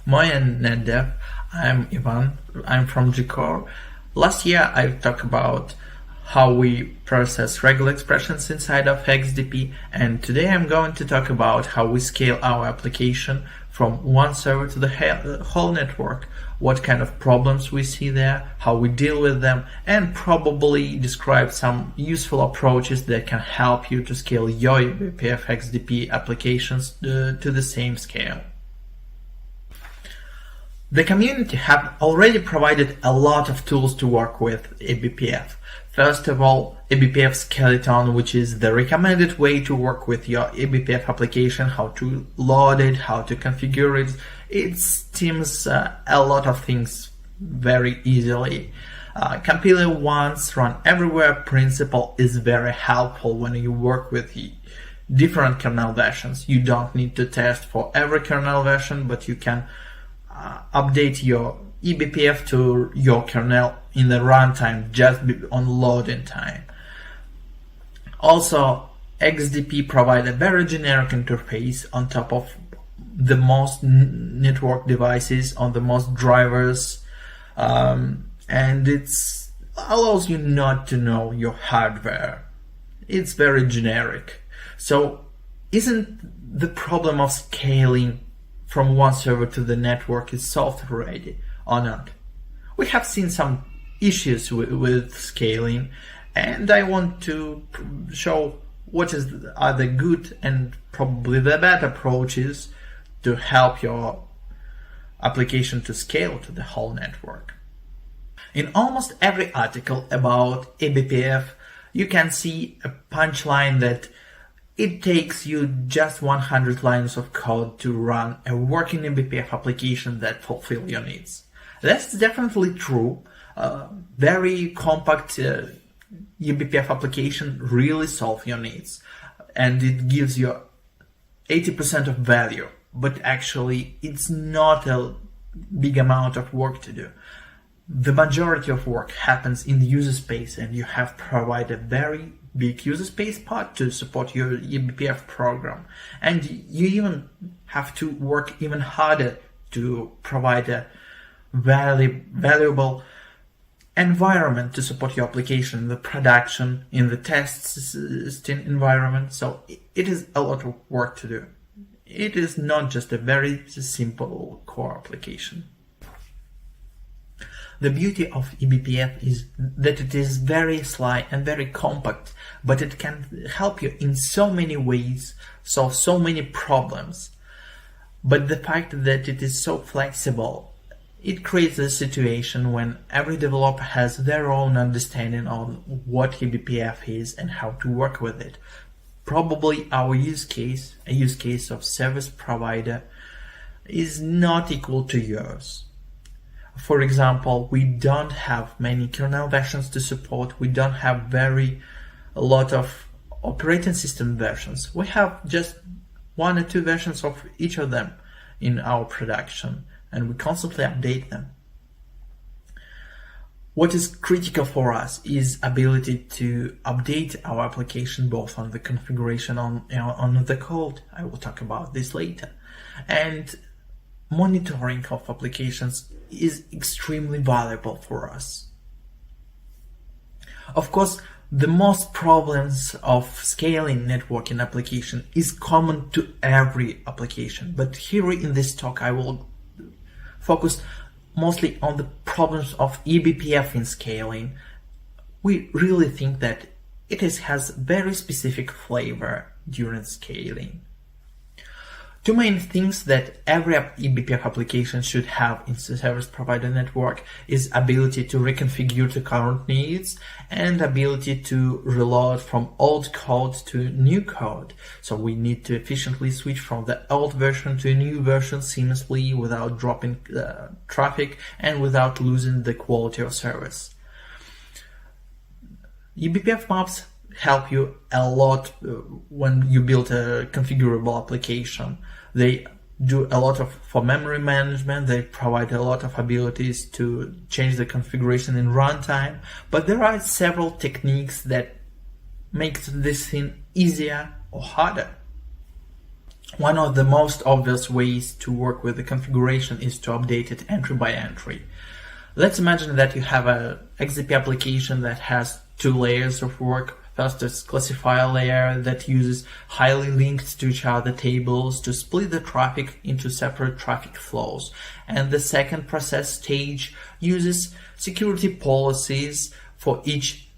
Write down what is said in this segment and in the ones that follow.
Moin Netdev, I'm Ivan, I'm from Gcore. Last year I talked about how we process regular expressions inside of XDP, and today I'm going to talk about how we scale our application from one server to the whole network, what kind of problems we see there, how we deal with them, and probably describe some useful approaches that can help you to scale your eBPF XDP applications to the same scale. The community have already provided a lot of tools to work with eBPF. First of all, eBPF Skeleton, which is the recommended way to work with your eBPF application, how to load it, how to configure it. It seems a lot of things very easily. Compile once, run everywhere principle is very helpful when you work with different kernel versions. You don't need to test for every kernel version, but you can update your eBPF to your kernel in the runtime just on loading time. Also, XDP provides a very generic interface on top of the most network devices, on the most drivers, and it allows you not to know your hardware. It's very generic. So isn't the problem of scaling from one server to the network is solved already or not? We have seen some issues with scaling, and I want to show what are the good and probably the bad approaches to help your application to scale to the whole network. In almost every article about eBPF, you can see a punchline that it takes you just 100 lines of code to run a working eBPF application that fulfill your needs. That's definitely true. Very compact eBPF application really solve your needs, and it gives you 80% of value, but actually it's not a big amount of work to do. The majority of work happens in the user space, and you have provided a very big user space part to support your eBPF program. And you even have to work even harder to provide a valuable environment to support your application in the production, in the testing environment. So it is a lot of work to do. It is not just a very simple core application. The beauty of eBPF is that it is very slight and very compact, but it can help you in so many ways, solve so many problems. But the fact that it is so flexible, it creates a situation when every developer has their own understanding on what eBPF is and how to work with it. Probably our use case, a use case of service provider, is not equal to yours. For example, we don't have many kernel versions to support. We don't have a lot of operating system versions. We have just 1 or 2 versions of each of them in our production, and we constantly update them. What is critical for us is ability to update our application both on the configuration on the code. I will talk about this later. And monitoring of applications is extremely valuable for us. Of course, the most problems of scaling networking application is common to every application, but here in this talk I will focus mostly on the problems of eBPF in scaling. We really think that it has very specific flavor during scaling. 2 main things that every eBPF application should have in the service provider network is ability to reconfigure to current needs and ability to reload from old code to new code. So we need to efficiently switch from the old version to a new version seamlessly without dropping traffic and without losing the quality of service. eBPF maps help you a lot when you build a configurable application. They do a lot for memory management. They provide a lot of abilities to change the configuration in runtime, but there are several techniques that make this thing easier or harder. One of the most obvious ways to work with the configuration is to update it entry by entry. Let's imagine that you have a XDP application that has two layers of work. First is classifier layer that uses highly linked to each other tables to split the traffic into separate traffic flows. And the second process stage uses security policies for each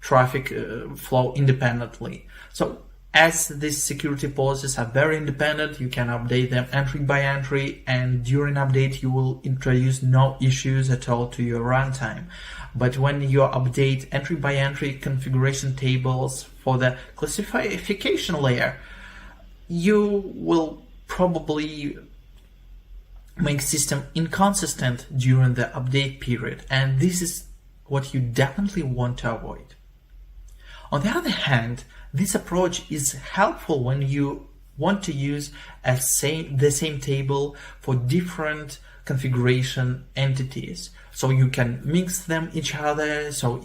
traffic flow independently. So as these security policies are very independent, you can update them entry by entry, and during update you will introduce no issues at all to your runtime. But when you update entry by entry configuration tables for the classification layer, you will probably make system inconsistent during the update period, and this is what you definitely want to avoid. On the other hand, this approach is helpful when you want to use the same table for different configuration entities. So you can mix them each other, so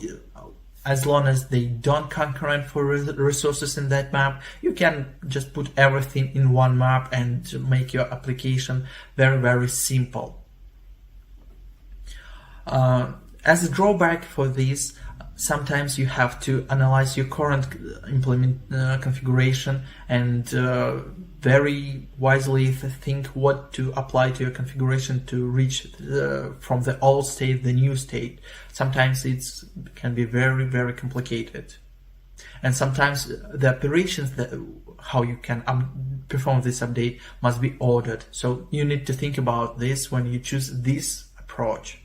as long as they don't concurrent for resources in that map, you can just put everything in one map and make your application very, very simple. As a drawback for this, sometimes you have to analyze your current configuration and very wisely think what to apply to your configuration to reach from the old state the new state. Sometimes it can be very, very complicated, and sometimes the operations how you can perform this update must be ordered. So you need to think about this when you choose this approach.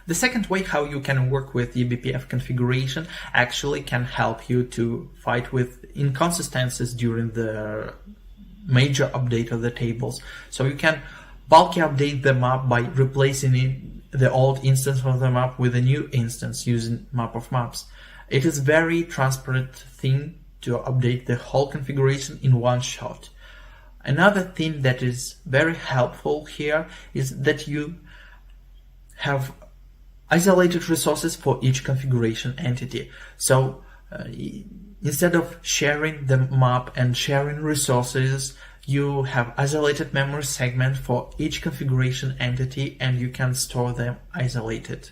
The second way how you can work with eBPF configuration actually can help you to fight with inconsistencies during the major update of the tables. So you can bulky update the map by replacing the old instance of the map with a new instance using map of maps. It is very transparent thing to update the whole configuration in one shot. Another thing that is very helpful here is that you have isolated resources for each configuration entity. So instead of sharing the map and sharing resources, you have isolated memory segment for each configuration entity, and you can store them isolated.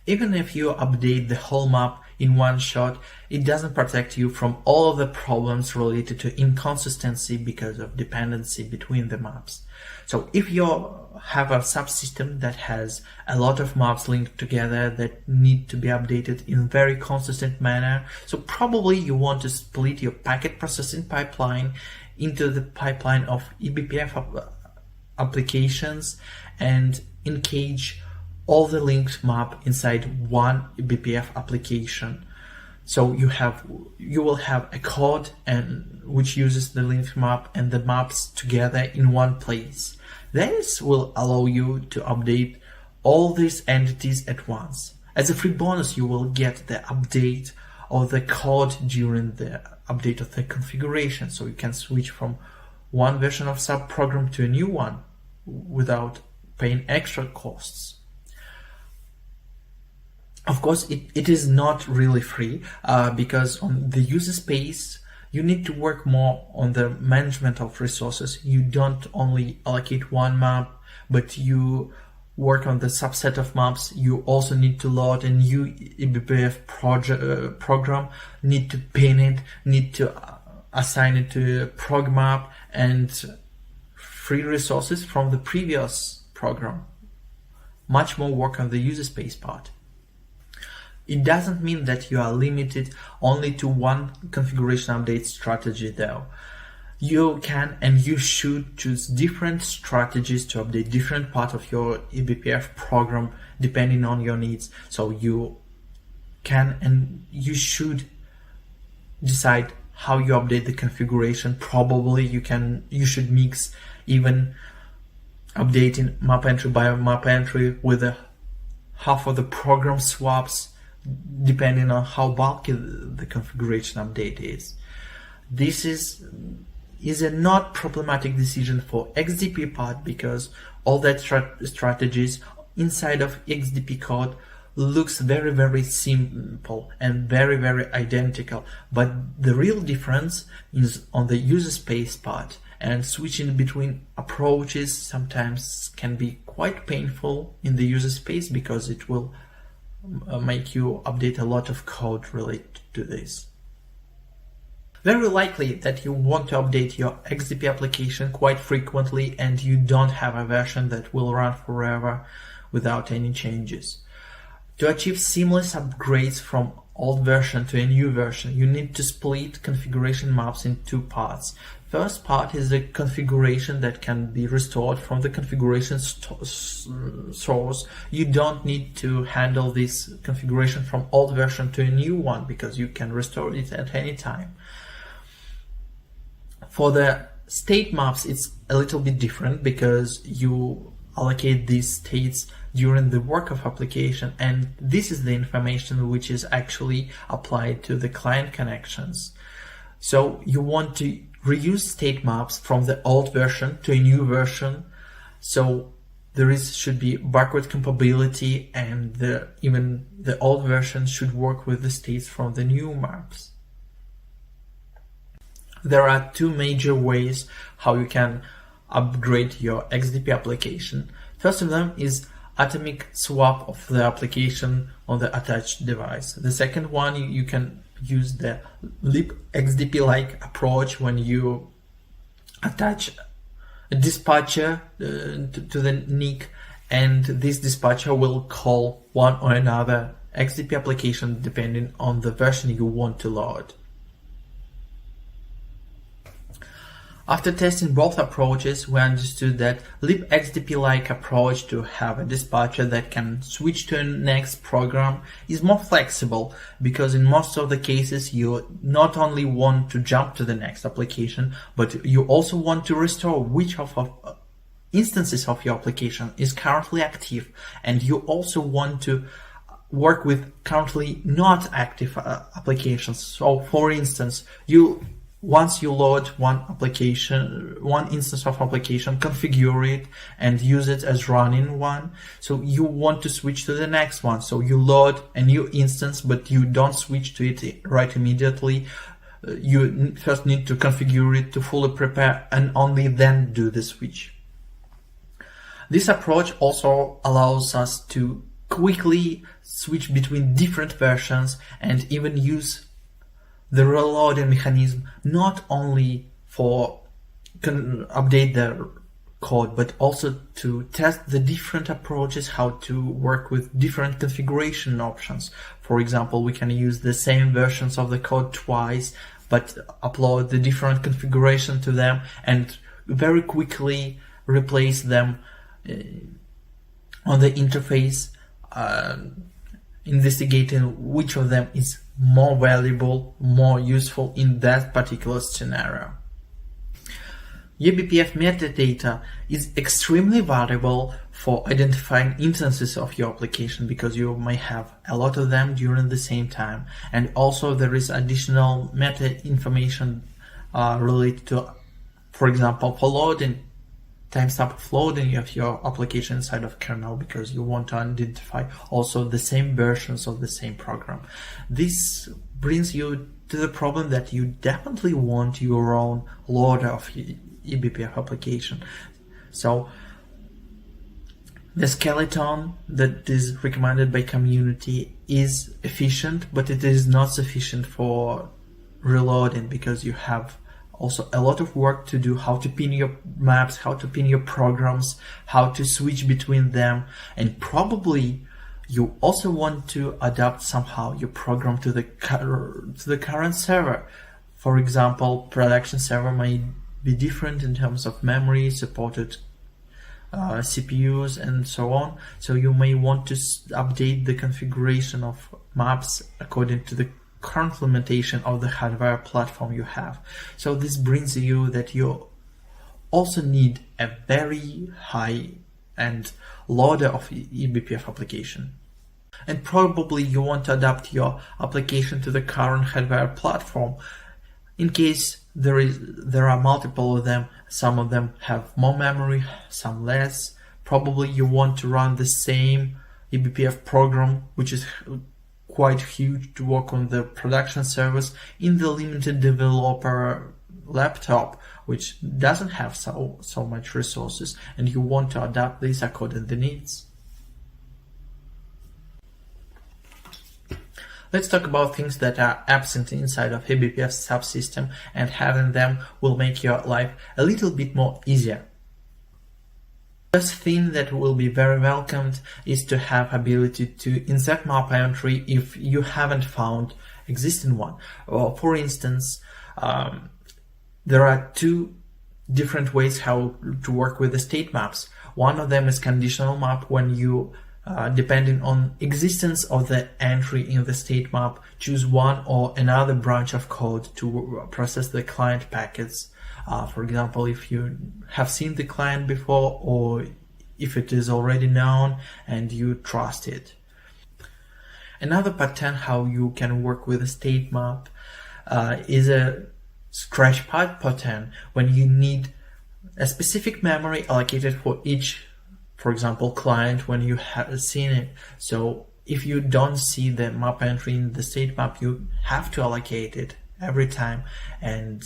Even if you update the whole map in one shot, it doesn't protect you from all of the problems related to inconsistency because of dependency between the maps. So if you have a subsystem that has a lot of maps linked together that need to be updated in a very consistent manner, so probably you want to split your packet processing pipeline into the pipeline of eBPF applications and encage all the linked map inside one eBPF application. So you will have a code which uses the linked map and the maps together in one place. This will allow you to update all these entities at once. As a free bonus, you will get the update of the code during the update of the configuration, so you can switch from one version of subprogram to a new one without paying extra costs. Of course, it is not really free because on the user space, you need to work more on the management of resources. You don't only allocate one map, but you work on the subset of maps. You also need to load a new eBPF program, need to pin it, need to assign it to a prog map, and free resources from the previous program. Much more work on the user space part. It doesn't mean that you are limited only to one configuration update strategy though. You can and you should choose different strategies to update different parts of your eBPF program depending on your needs. So you can and you should decide how you update the configuration. Probably you should mix even updating map entry by map entry with half of the program swaps, depending on how bulky the configuration update is. This is a not problematic decision for XDP part because all that strategies inside of XDP code looks very, very simple and very, very identical, but the real difference is on the user space part, and switching between approaches sometimes can be quite painful in the user space because it will make you update a lot of code related to this. Very likely that you want to update your XDP application quite frequently and you don't have a version that will run forever without any changes. To achieve seamless upgrades from old version to a new version, you need to split configuration maps in two parts. First part is the configuration that can be restored from the configuration source. You don't need to handle this configuration from old version to a new one because you can restore it at any time. For the state maps, it's a little bit different because you allocate these states during the work of application, and this is the information which is actually applied to the client connections. So you want to reuse state maps from the old version to a new version, so should be backward compatibility, and even the old version should work with the states from the new maps. There are two major ways how you can upgrade your XDP application. First of them is atomic swap of the application on the attached device. The second one, you can use the libxdp-like approach when you attach a dispatcher to the NIC, and this dispatcher will call one or another XDP application depending on the version you want to load. After testing both approaches, we understood that libxdp-like approach to have a dispatcher that can switch to a next program is more flexible, because in most of the cases you not only want to jump to the next application, but you also want to restore which of instances of your application is currently active, and you also want to work with currently not active applications. So for instance, once you load one instance of application, configure it and use it as running one. So you want to switch to the next one. So you load a new instance, but you don't switch to it right immediately. You first need to configure it to fully prepare and only then do the switch. This approach also allows us to quickly switch between different versions and even use the reloading mechanism not only for update the code, but also to test the different approaches, how to work with different configuration options. For example, we can use the same versions of the code twice, but upload the different configuration to them and very quickly replace them on the interface, investigating which of them is more valuable, more useful in that particular scenario. eBPF metadata is extremely valuable for identifying instances of your application, because you may have a lot of them during the same time. And also there is additional meta information related to, for example, for loading, timestamp of loading of your application inside of kernel, because you want to identify also the same versions of the same program. This brings you to the problem that you definitely want your own loader of eBPF application. So the skeleton that is recommended by community is efficient, but it is not sufficient for reloading, because you have also a lot of work to do, how to pin your maps, how to pin your programs, how to switch between them, and probably you also want to adapt somehow your program to the current server. For example, production server may be different in terms of memory, supported CPUs, and so on. So you may want to update the configuration of maps according to the current implementation of the hardware platform you have. So this brings you that you also need a very high-end loader of eBPF application. And probably you want to adapt your application to the current hardware platform. In case there are multiple of them, some of them have more memory, some less. Probably you want to run the same eBPF program, which is quite huge, to work on the production servers in the limited developer laptop, which doesn't have so much resources, and you want to adapt this according to the needs. Let's talk about things that are absent inside of eBPF subsystem, and having them will make your life a little bit more easier. First thing that will be very welcomed is to have ability to insert map entry if you haven't found existing one. For instance, there are two different ways how to work with the state maps. One of them is conditional map, when you depending on existence of the entry in the state map, choose one or another branch of code to process the client packets. For example, if you have seen the client before, or if it is already known and you trust it. Another pattern how you can work with a state map is a scratchpad pattern, when you need a specific memory allocated for each, for example, client when you have seen it. So if you don't see the map entry in the state map, you have to allocate it every time, and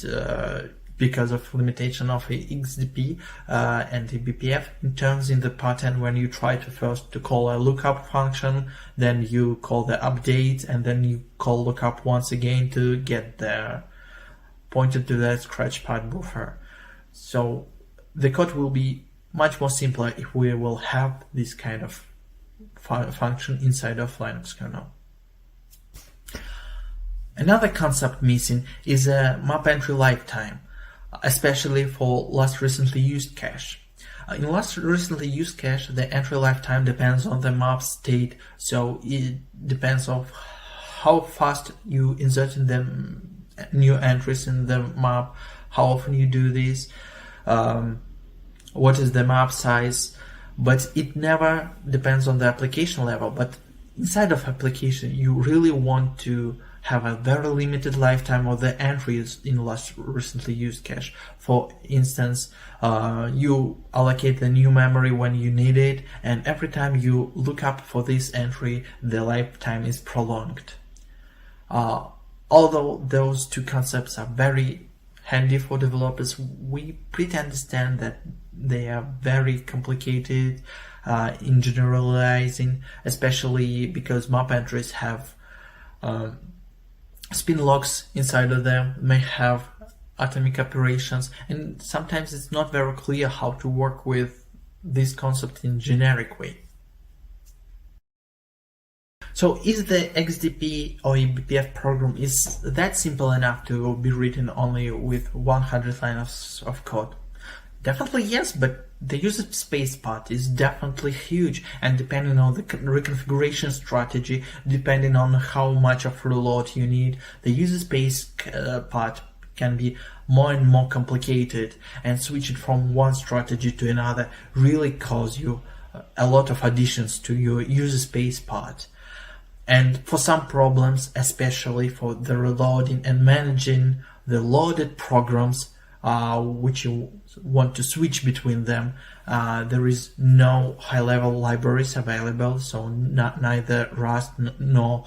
because of limitation of XDP and eBPF, it turns in the pattern when you try to first to call a lookup function, then you call the update, and then you call lookup once again to get the pointed to that scratchpad buffer. So the code will be much more simpler if we will have this kind of function inside of Linux kernel. Another concept missing is a map entry lifetime, especially for last recently used cache. In last recently used cache, the entry lifetime depends on the map state, so it depends on how fast you insert in the new entries in the map, how often you do this, what is the map size, but it never depends on the application level. But inside of application, you really want to have a very limited lifetime of the entries in last recently used cache. For instance, you allocate the new memory when you need it, and every time you look up for this entry, the lifetime is prolonged. Although those two concepts are very handy for developers, we pretty understand that they are very complicated in generalizing, especially because map entries have spin locks inside of them, may have atomic operations, and sometimes it's not very clear how to work with this concept in generic way. So is the XDP or eBPF program is that simple enough to be written only with 100 lines of code? Definitely yes, but the user space part is definitely huge, and depending on the reconfiguration strategy, depending on how much of reload you need, the user space part can be more and more complicated, and switching from one strategy to another really cause you a lot of additions to your user space part. And for some problems, especially for the reloading and managing the loaded programs, which you want to switch between them, there is no high-level libraries available, so neither Rust nor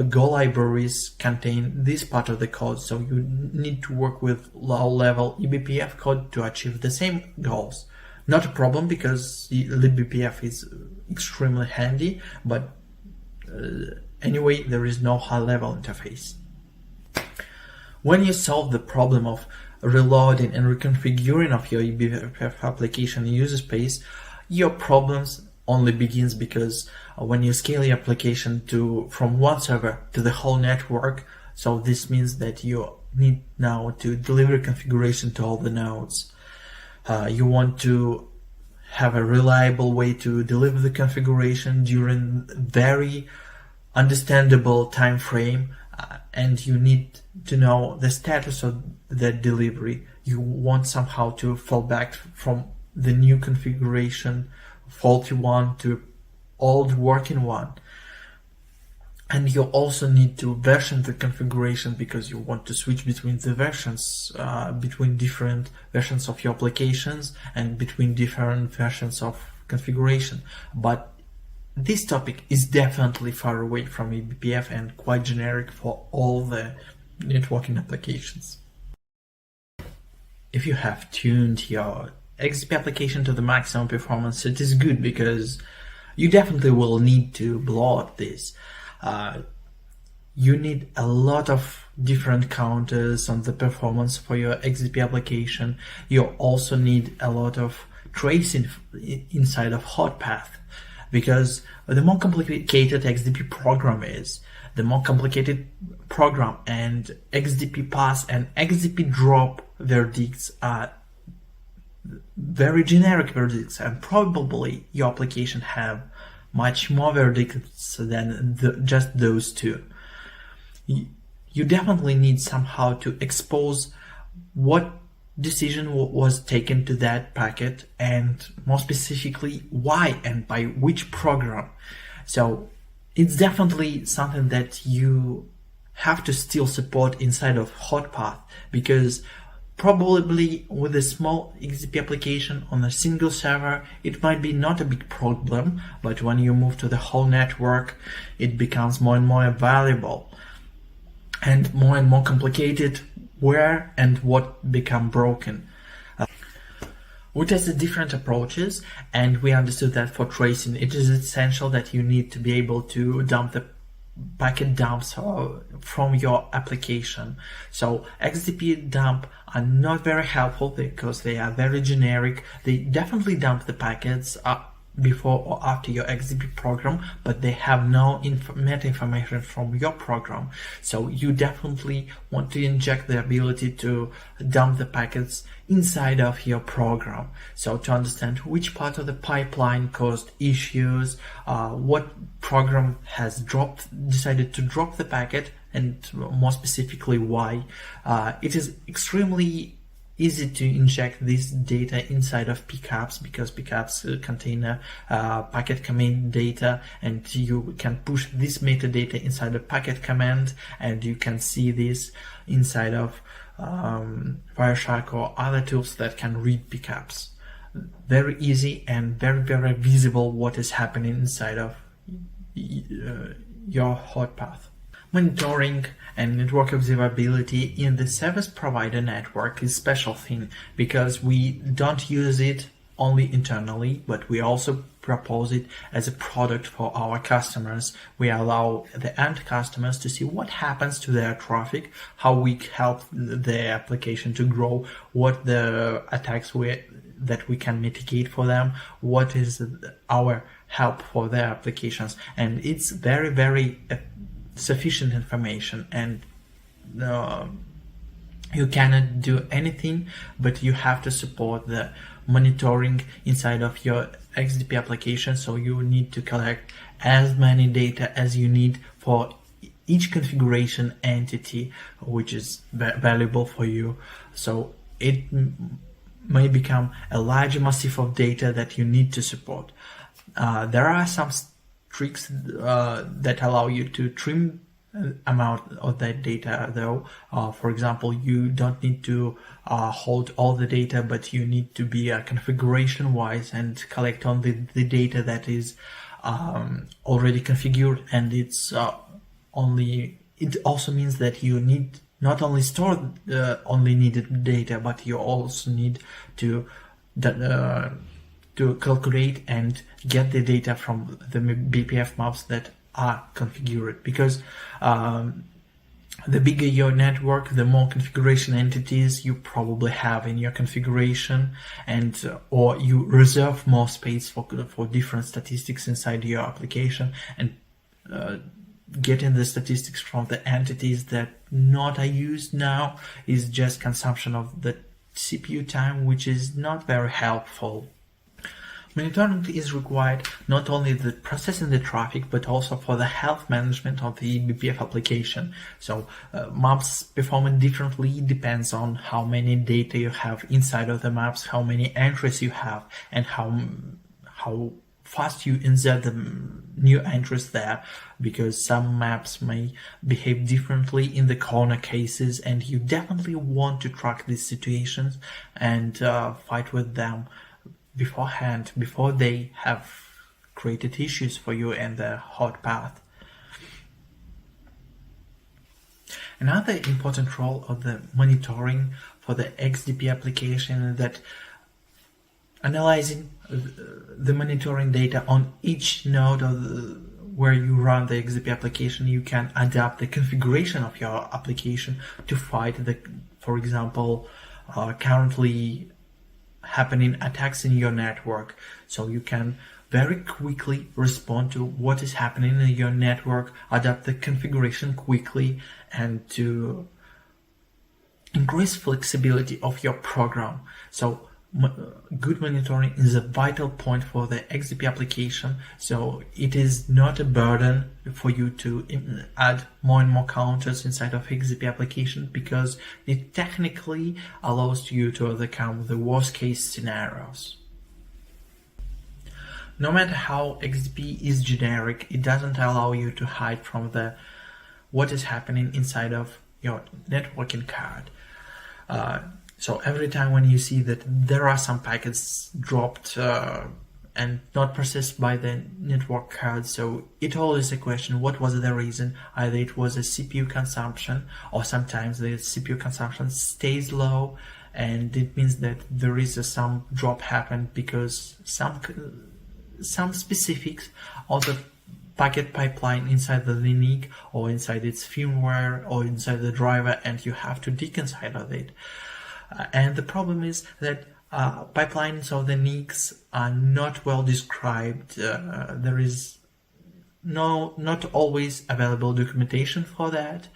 Go libraries contain this part of the code, so you need to work with low-level eBPF code to achieve the same goals. Not a problem, because eBPF is extremely handy, but anyway, there is no high-level interface. When you solve the problem of reloading and reconfiguring of your eBPF application in user space, your problems only begins, because when you scale your application from one server to the whole network, so this means that you need now to deliver configuration to all the nodes. You want to have a reliable way to deliver the configuration during very understandable time frame, and you need to know the status of that delivery. You want somehow to fall back from the new configuration, faulty one, to old working one. And you also need to version the configuration, because you want to switch between the versions, between different versions of your applications and between different versions of configuration. But this topic is definitely far away from eBPF and quite generic for all the networking applications. If you have tuned your XDP application to the maximum performance, it is good because you definitely will need to blow up this. You need a lot of different counters on the performance for your XDP application. You also need a lot of tracing inside of hotpath, because the more complicated XDP program is, the more complicated program and XDP pass and XDP drop verdicts are very generic verdicts, and probably your application have much more verdicts than just those two. You definitely need somehow to expose what decision was taken to that packet, and more specifically why and by which program. So it's definitely something that you have to still support inside of hotpath, because probably with a small XDP application on a single server, it might be not a big problem, but when you move to the whole network, it becomes more and more valuable and more complicated where and what become broken. We tested different approaches, and we understood that for tracing, it is essential that you need to be able to dump the packet dumps from your application. So XDP dump are not very helpful because they are very generic. They definitely dump the packets before or after your XDP program, but they have no meta information from your program. So you definitely want to inject the ability to dump the packets inside of your program. So to understand which part of the pipeline caused issues, what program has decided to drop the packet, and more specifically why. It is extremely easy to inject this data inside of pickups, because pickups contain packet command data, and you can push this metadata inside a packet command, and you can see this inside of Wireshark or other tools that can read pickups. Very easy and very visible what is happening inside of your hotpath. Monitoring and network observability in the service provider network is a special thing, because we don't use it only internally, but we also propose it as a product for our customers. We allow the end customers to see what happens to their traffic, how we help their application to grow, what the attacks that we can mitigate for them, what is our help for their applications. And it's very sufficient information, and you cannot do anything, but you have to support the monitoring inside of your XDP application. So you need to collect as many data as you need for each configuration entity, which is valuable for you. So it may become a large massive of data that you need to support. There are some tricks that allow you to trim amount of that data though. For example, you don't need to hold all the data, but you need to be configuration wise and collect only the data that is already configured, and it also means that you need not only store only needed data, but you also need to calculate and get the data from the BPF maps that are configured, because the bigger your network, the more configuration entities you probably have in your configuration, and or you reserve more space for different statistics inside your application, and getting the statistics from the entities that not are used now is just consumption of the CPU time, which is not very helpful. Monitoring is required not only the processing the traffic, but also for the health management of the eBPF application. So maps performing differently depends on how many data you have inside of the maps, how many entries you have, and how fast you insert the new entries there, because some maps may behave differently in the corner cases, and you definitely want to track these situations and fight with them beforehand, before they have created issues for you in the hot path. Another important role of the monitoring for the XDP application is that analyzing the monitoring data on each node of where you run the XDP application, you can adapt the configuration of your application to fight the, for example, currently happening attacks in your network. So you can very quickly respond to what is happening in your network, adapt the configuration quickly, and to increase flexibility of your program. So good monitoring is a vital point for the XDP application, so it is not a burden for you to add more and more counters inside of XDP application, because it technically allows you to overcome the worst case scenarios. No matter how XDP is generic, it doesn't allow you to hide from what is happening inside of your networking card. So every time when you see that there are some packets dropped and not processed by the network card, so it always is a question, what was the reason? Either it was a CPU consumption, or sometimes the CPU consumption stays low, and it means that there is some drop happened because some specifics of the packet pipeline inside the NIC or inside its firmware or inside the driver, and you have to deconsider of it. And the problem is that pipelines of the NICs are not well described. There is not always available documentation for that,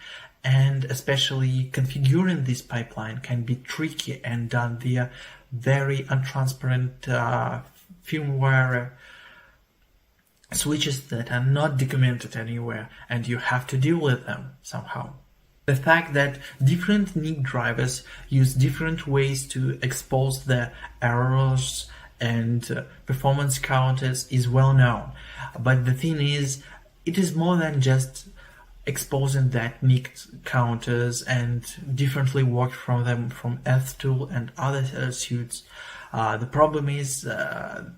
and especially configuring this pipeline can be tricky and done via very untransparent firmware switches that are not documented anywhere, and you have to deal with them somehow. The fact that different NIC drivers use different ways to expose the errors and performance counters is well known. But the thing is, it is more than just exposing that NIC counters and differently work from them from F-Tool and other suites. The problem is there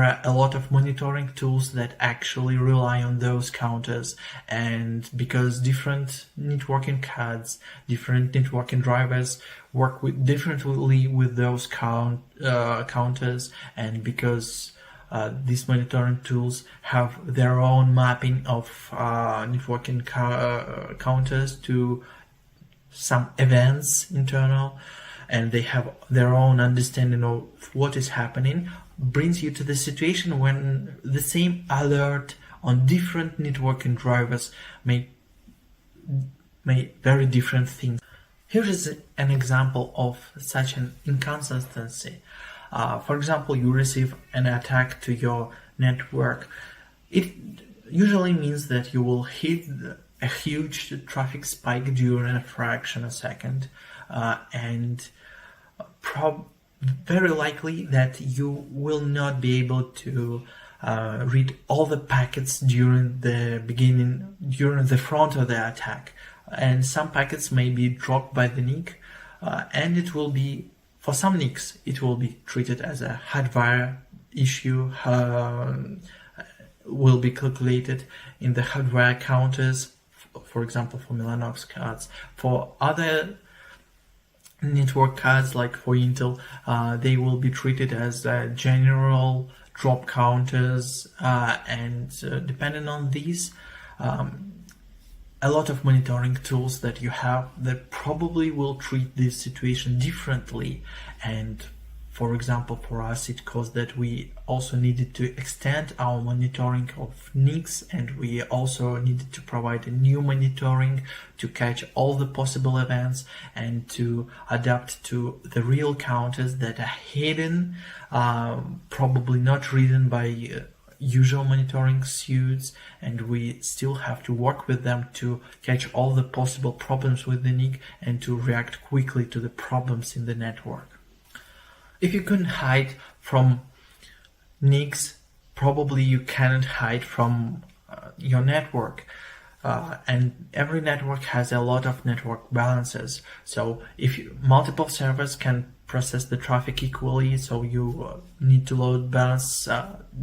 are a lot of monitoring tools that actually rely on those counters, and because different networking cards, different networking drivers work differently with those counters, and because these monitoring tools have their own mapping of networking counters to some events internal, and they have their own understanding of what is happening, brings you to the situation when the same alert on different networking drivers may very different things. Here is an example of such an inconsistency. For example, you receive an attack to your network. It usually means that you will hit a huge traffic spike during a fraction of a second, and very likely that you will not be able to read all the packets during the front of the attack, and some packets may be dropped by the NIC, and it will be, for some NICs, it will be treated as a hardware issue, will be calculated in the hardware counters, for example, for Mellanox cards. For other network cards, like for Intel, they will be treated as general drop counters, and depending on these, a lot of monitoring tools that you have that probably will treat this situation differently. And for example, for us, it caused that we also needed to extend our monitoring of NICs, and we also needed to provide a new monitoring to catch all the possible events and to adapt to the real counters that are hidden, probably not reading by usual monitoring suites, and we still have to work with them to catch all the possible problems with the NIC and to react quickly to the problems in the network. If you couldn't hide from NICs, probably you cannot hide from your network. And every network has a lot of network balances. So if multiple servers can process the traffic equally, so you need to load balance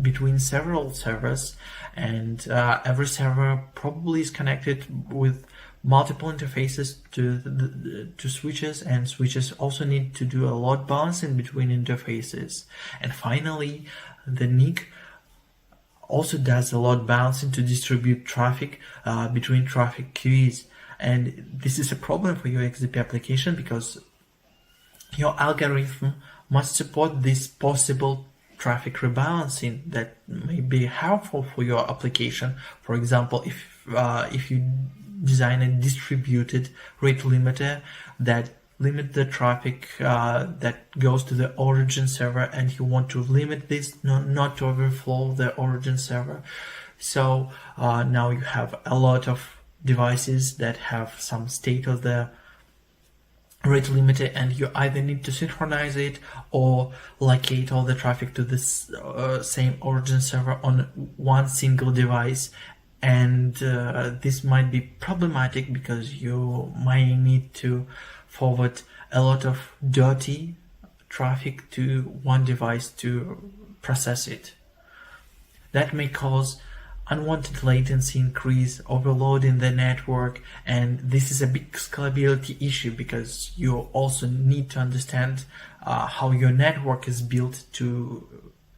between several servers, and every server probably is connected with multiple interfaces to switches, and switches also need to do a load balancing between interfaces. And finally, the NIC also does a load balancing to distribute traffic between traffic queues. And this is a problem for your XDP application, because your algorithm must support this possible traffic rebalancing that may be helpful for your application. For example, if you design a distributed rate limiter that limit the traffic that goes to the origin server, and you want to limit this not to overflow the origin server. So now you have a lot of devices that have some state of the rate limiter, and you either need to synchronize it or locate all the traffic to this same origin server on one single device. And this might be problematic because you might need to forward a lot of dirty traffic to one device to process it. That may cause unwanted latency increase, overloading the network, and this is a big scalability issue, because you also need to understand how your network is built to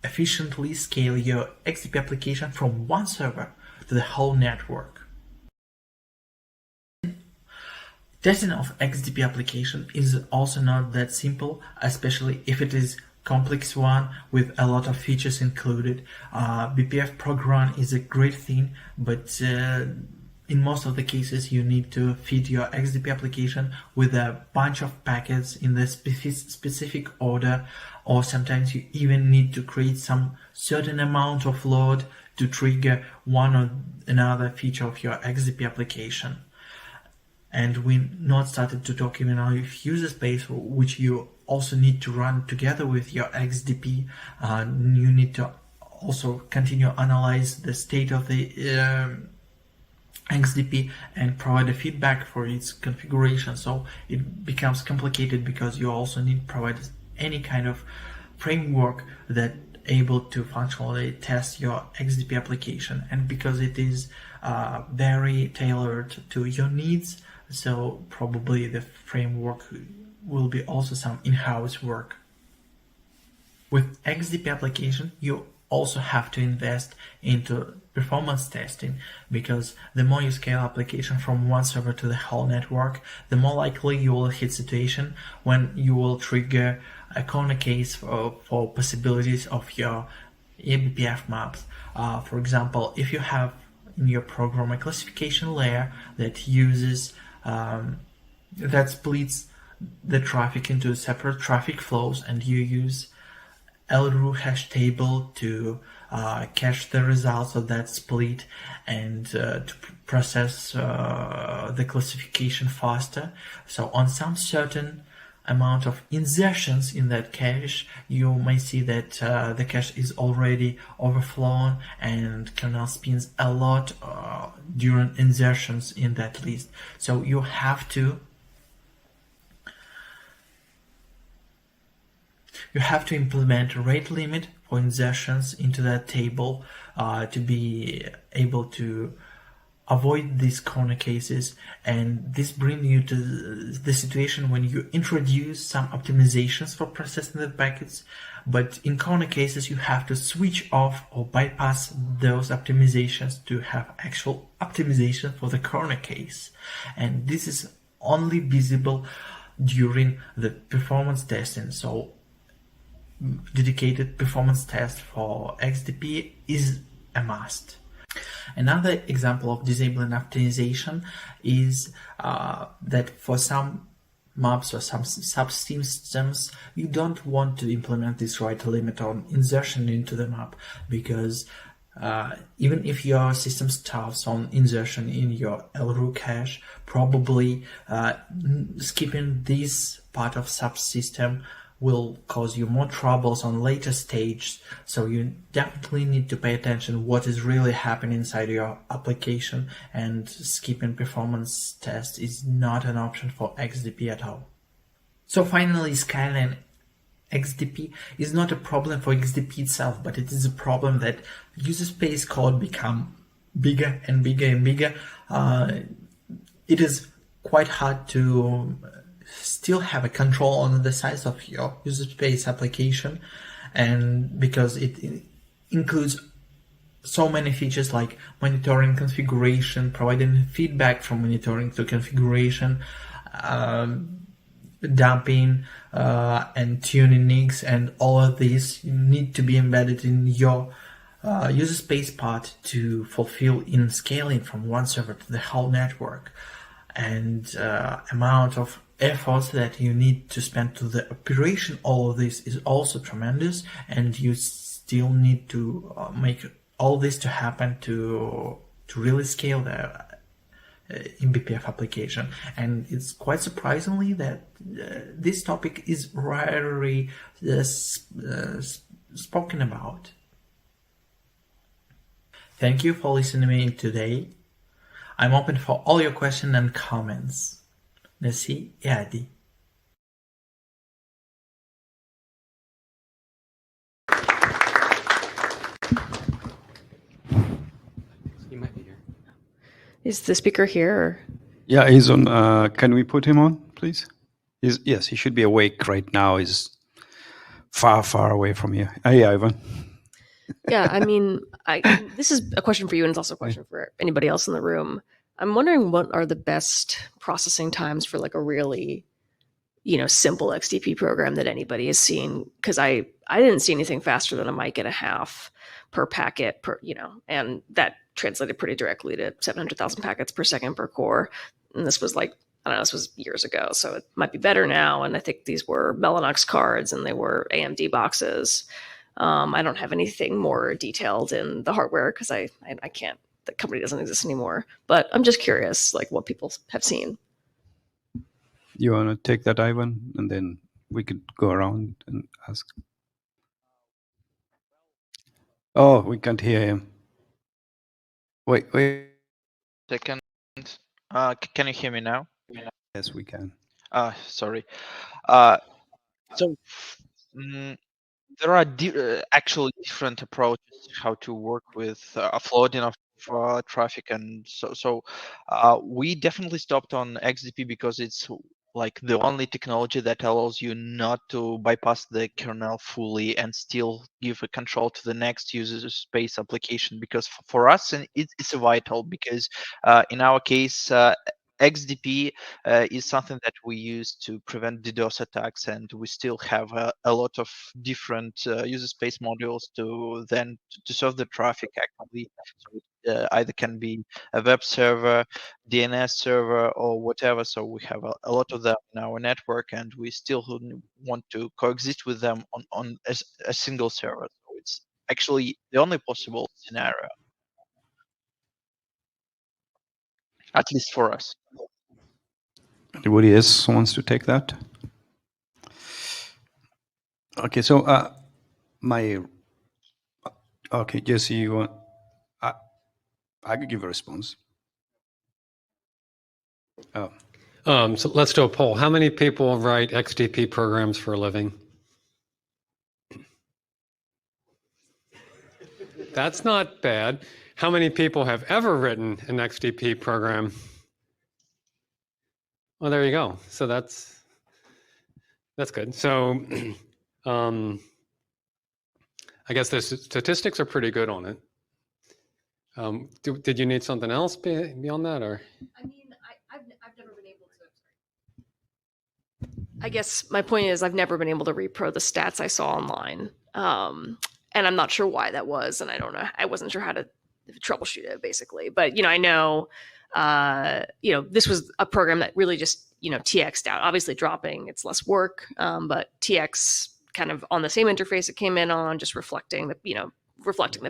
efficiently scale your XDP application from one server to the whole network. Testing of XDP application is also not that simple, especially if it is complex one with a lot of features included. BPF program is a great thing, but in most of the cases you need to feed your XDP application with a bunch of packets in the specific order, or sometimes you even need to create some certain amount of load to trigger one or another feature of your XDP application. And we not started to talk even now if user space, which you also need to run together with your XDP. You need to also continue analyze the state of the XDP and provide a feedback for its configuration. So it becomes complicated because you also need to provide any kind of framework that able to functionally test your XDP application, and because it is very tailored to your needs, so probably the framework will be also some in-house work. With XDP application, you also have to invest into performance testing, because the more you scale application from one server to the whole network, the more likely you will hit situation when you will trigger a corner case for possibilities of your eBPF maps. For example, if you have in your program a classification layer that uses that splits the traffic into separate traffic flows, and you use LRU hash table to cache the results of that split and to process the classification faster. So on some certain amount of insertions in that cache, you may see that the cache is already overflown and kernel spins a lot during insertions in that list. So you have to implement a rate limit for insertions into that table to be able to avoid these corner cases. And this brings you to the situation when you introduce some optimizations for processing the packets, but in corner cases you have to switch off or bypass those optimizations to have actual optimization for the corner case. And this is only visible during the performance testing. So dedicated performance test for XDP is a must. Another example of disabling optimization is that for some maps or some subsystems, you don't want to implement this rate limit on insertion into the map, because even if your system starts on insertion in your LRU cache, probably skipping this part of subsystem will cause you more troubles on later stage. So you definitely need to pay attention what is really happening inside your application, and skipping performance test is not an option for XDP at all. So finally, scaling XDP is not a problem for XDP itself, but it is a problem that user space code become bigger and bigger and bigger. It is quite hard to still have a control on the size of your user space application, and because it includes so many features like monitoring configuration, providing feedback from monitoring to configuration, dumping and tuning nicks, and all of these need to be embedded in your user space part to fulfill in scaling from one server to the whole network. And amount of efforts that you need to spend to the operation all of this is also tremendous, and you still need to make all this to happen to really scale the eBPF application. And it's quite surprisingly that this topic is rarely spoken about. Thank you for listening to me today. I'm open for all your questions and comments. Merci et Adi. He might be here. Is the speaker here? Or? Yeah, he's on. Can we put him on, please? Yes, he should be awake right now. He's far, far away from you. Hey, Ivan. Yeah, I mean, this is a question for you, and it's also a question for anybody else in the room. I'm wondering what are the best processing times for like a really, simple XDP program that anybody has seen? Because I didn't see anything faster than a mic and a half per packet and that translated pretty directly to 700,000 packets per second per core. And this was this was years ago, so it might be better now. And I think these were Mellanox cards and they were AMD boxes. I don't have anything more detailed in the hardware because I can't, the company doesn't exist anymore. But I'm just curious, like what people have seen. You want to take that, Ivan, and then we could go around and ask. Oh, we can't hear him. Wait. Second. Can you hear me now? Yes, we can. Sorry. So there are actually different approaches how to work with offloading of traffic, and so we definitely stopped on XDP because it's like the only technology that allows you not to bypass the kernel fully and still give a control to the next user space application. Because for us, and it's vital, because in our case, XDP is something that we use to prevent DDoS attacks, and we still have a lot of different user space modules to serve the traffic actively. So it either can be a web server, DNS server, or whatever. So we have a lot of them in our network, and we still want to coexist with them on a single server. So it's actually the only possible scenario, at least for us. Anybody else wants to take that? Okay, so okay, Jesse, you want? I could give a response. Oh. So let's do a poll. How many people write XDP programs for a living? That's not bad. How many people have ever written an XDP program? Well, there you go. So that's good. So I guess the statistics are pretty good on it. Did you need something else beyond that, or? I mean, I've never been able to. I guess my point is I've never been able to repro the stats I saw online, and I'm not sure why that was, and I don't know. I wasn't sure how to troubleshoot it, basically. But I know, this was a program that really just TX'd out. Obviously, dropping it's less work, but TX kind of on the same interface it came in on, just reflecting the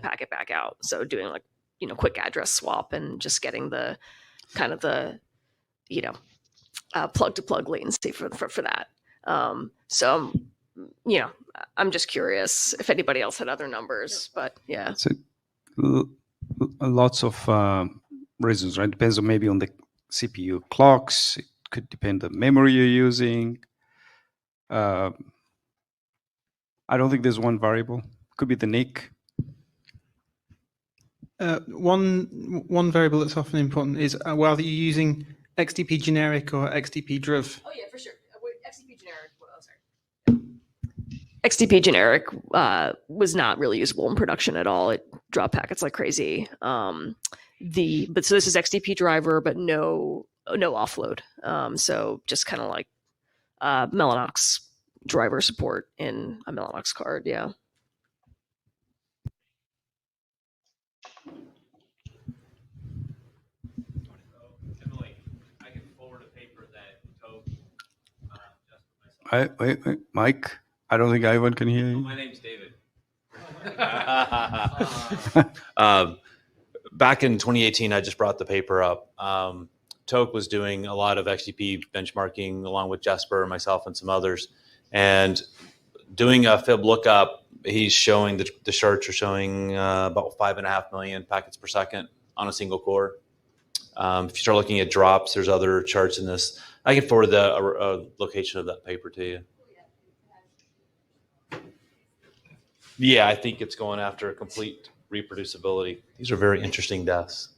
packet back out. So doing like quick address swap and just getting the kind of the plug to plug latency for that. So I'm just curious if anybody else had other numbers, but yeah. So lots of reasons, right? Depends on maybe on the CPU clocks. It could depend on the memory you're using. I don't think there's one variable. Could be the nick. One variable that's often important is whether you're using XDP generic or XDP driv. Oh yeah, for sure. XDP generic. Oh, sorry. XDP generic was not really usable in production at all. It dropped packets like crazy. So this is XDP driver, but no offload. So just kind of like Mellanox driver support in a Mellanox card. Yeah. Wait, Mike. I don't think Ivan can hear you. My name's David. Back in 2018, I just brought the paper up. Toke was doing a lot of XDP benchmarking along with Jesper, myself, and some others. And doing a fib lookup, he's showing the charts are showing about 5.5 million packets per second on a single core. If you start looking at drops, there's other charts in this. I can forward the location of that paper to you. Yeah, I think it's going after complete reproducibility. These are very interesting deaths.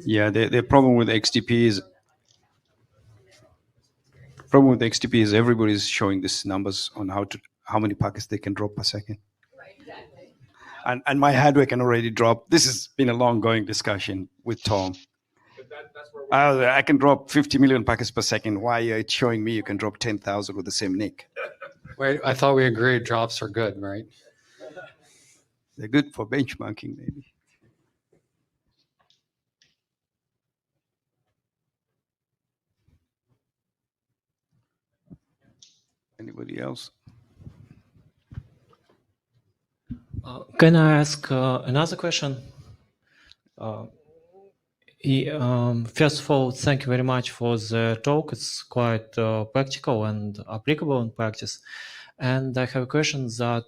Yeah, the problem with XDP is everybody's showing these numbers on how many packets they can drop per second. Right. Exactly. And my hardware can already drop. This has been a long-going discussion with Tom. I can drop 50 million packets per second. Why are you showing me you can drop 10,000 with the same nick? Wait, I thought we agreed drops are good, right? They're good for benchmarking, maybe. Anybody else? Can I ask another question? First of all, thank you very much for the talk. It's quite practical and applicable in practice. And I have a question that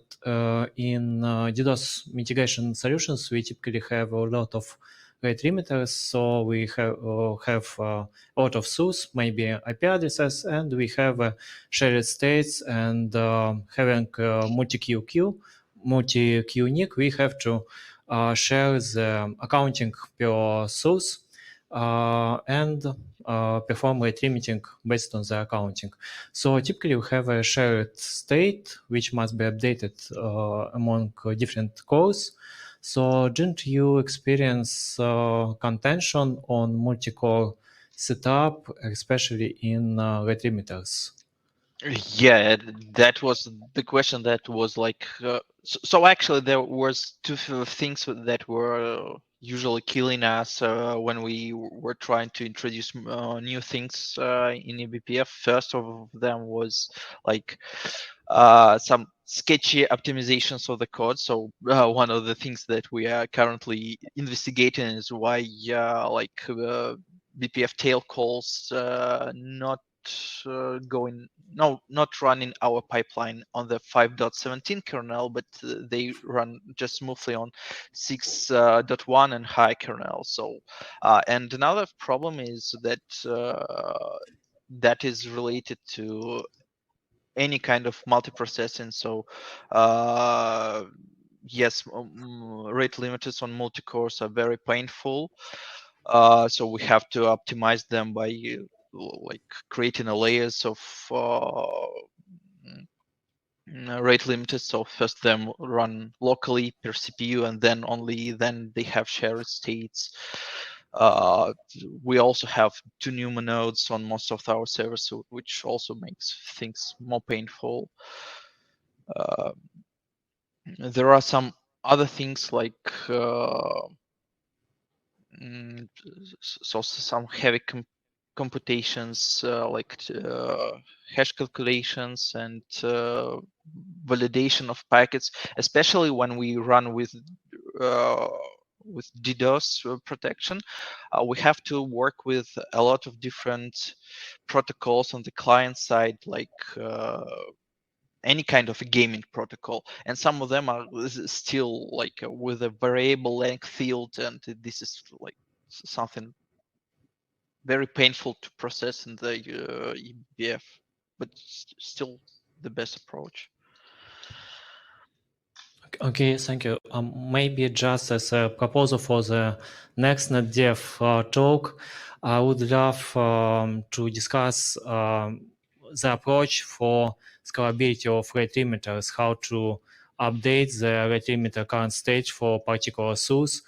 in DDoS mitigation solutions, we typically have a lot of rate limiters. So we have a lot of source, maybe IP addresses, and we have shared states and having multi-queue nick, we have to share the accounting per source and perform rate limiting based on the accounting. So typically we have a shared state which must be updated among different cores. So didn't you experience contention on multi-core setup, especially in rate limiters? Yeah, that was the question that was like, so actually there was two things that were usually killing us when we were trying to introduce new things in eBPF. First of them was like some sketchy optimizations of the code. So one of the things that we are currently investigating is why BPF tail calls not running our pipeline on the 5.17 kernel, but they run just smoothly on 6.1 and high kernel. So and another problem is that that is related to any kind of multiprocessing. So yes, rate limiters on multi-cores are very painful. So we have to optimize them by like creating a layers of rate limiters. So first them run locally per CPU, and then only then they have shared states. We also have two NUMA nodes on most of our servers, which also makes things more painful. There are some other things like so some heavy computations like hash calculations and validation of packets, especially when we run with DDoS protection. We have to work with a lot of different protocols on the client side, like any kind of a gaming protocol, and some of them are still like with a variable length field, and this is like something very painful to process in the eBPF, but still the best approach. Okay, thank you. Maybe just as a proposal for the next Netdev talk, I would love to discuss the approach for scalability of rate limiters, how to update the rate limiter current state for particular source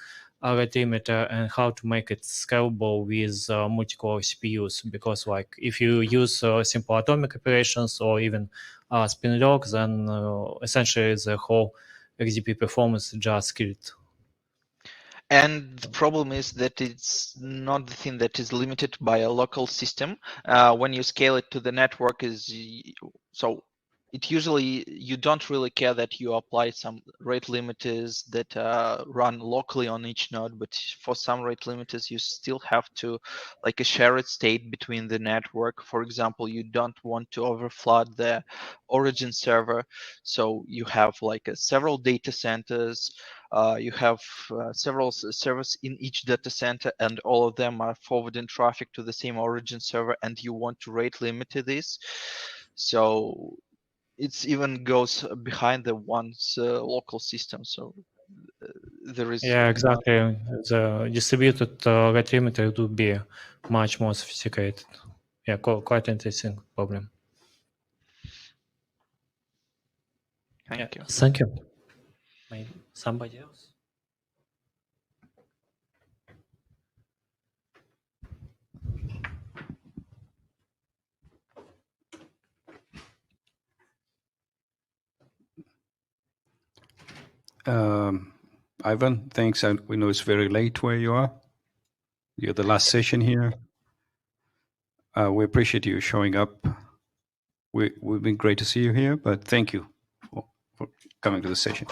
rate limiter, and how to make it scalable with multi-core CPUs. Because like if you use simple atomic operations or even spin lock, then essentially the whole XGP performance just killed. And the problem is that it's not the thing that is limited by a local system. When you scale it to the network, so it usually, you don't really care that you apply some rate limiters that run locally on each node, but for some rate limiters, you still have to like a shared state between the network. For example, you don't want to overflood the origin server, so you have like several data centers. You have several servers in each data center, and all of them are forwarding traffic to the same origin server, and you want to rate limit this. So it even goes behind the one's local system. So there is Yeah, exactly. The distributed rate limiter would be much more sophisticated. Yeah, quite interesting problem. Thank you. Thank you. Maybe somebody else? Ivan, thanks. We know it's very late where you are. You're the last session here. We appreciate you showing up. We've been great to see you here, but thank you for coming to the session.